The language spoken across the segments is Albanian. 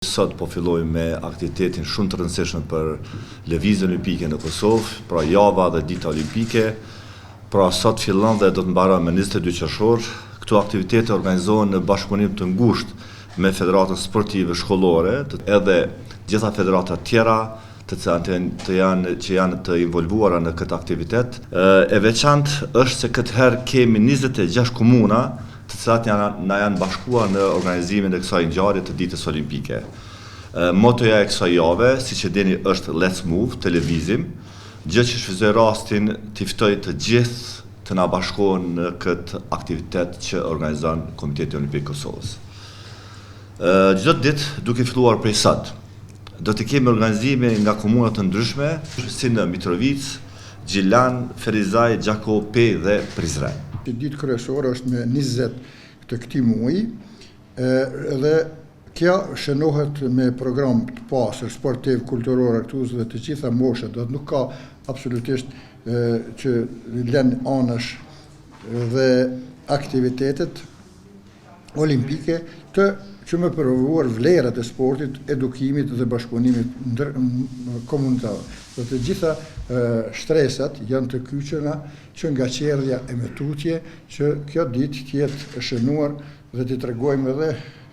Sot po fillojmë me aktivitetin shumë të rëndësishëm për lëvizjen olimpike në Kosovë, pra java dhe dita olimpike. Pra sot fillon dhe do të mbaron me 22 qershor. Këto aktivitete organizohen në bashkëpunim të ngushtë me federatën sportive shkollore, edhe gjitha federatat tjera që janë të involvuara në këtë aktivitet. E veçantë është se këtë herë kemi 26 komuna të cilat na janë bashkuar në organizimin e kësaj ngjarje të ditës olimpike. Motoja e kësaj jave, siç e dini, është Let's Move, të lëvizim, gjë që shfrytëzoj rastin të ftoj të gjithë të na bashkohen në këtë aktivitet që organizon Komiteti Olimpik i Kosovës. Çdo ditë, duke filluar prej sot, do të kemi organizime nga komuna të ndryshme, si në Mitrovic, Gjilan, Ferizaj, Gjakopi dhe Prizren. Ditë kryesore është me 20 të këtij muaji, dhe kjo shënohet me program të pasur sportiv, kulturor, aktues dhe të gjitha moshat, do të nuk ka absolutisht që lënë anash dhe aktivitetet olimpike që me provuar vlerat e sportit, edukimit dhe bashkëpunimit komunitar. Dhe të gjitha shtresat janë të kyçena që nga qerdhja e me tutje, që kjo ditë tjetë shënuar dhe të tregojmë edhe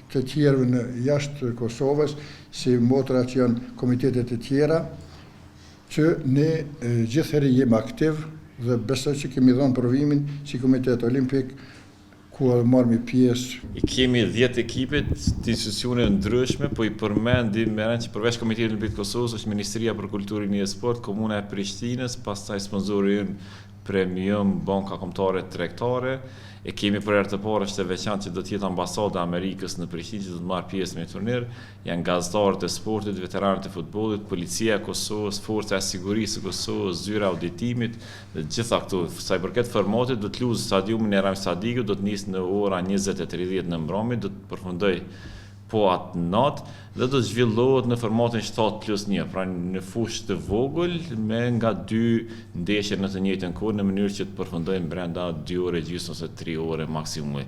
të tjerëve në jashtë Kosovës, si motra që janë komitetet e tjera, që ne gjithëherë jemi aktiv dhe besoj që kemi dhënë provimin si Komitet Olimpik, ku marrëmi pjesë. I kemi 10 ekipet të institucione ndryshme, po I përmendim merren që përveç Komitetit Olimpik të Kosovës është Ministria për Kulturën e Sport, Komuna e Prishtinës, pastaj sponzori ynë Premium Banka Kombëtare Tregtare. E kemi për herë të parë është e veçantë që do të jetë ambasada e Amerikës në Prishtinë që do të marrë pjesë me turnir. Janë gazetarët e sportit, veteranët e futbollit, policia e Kosovës, forca e sigurisë e Kosovës, zyra auditimit, dhe gjitha këto. Sa I përket formatit, do të luajë stadiumin e Rami Sadiku, do të nisë në ora 20:30 në mbrëmje, do të përfundoj po atë natë dhe do të zhvillohet në formatin 7+1, pra në fushë të vogël me nga 2 ndeshje në të njëjtën kohë në mënyrë që të përfundojmë brenda 2 orë gjysmë ose 3 orë maksimumi.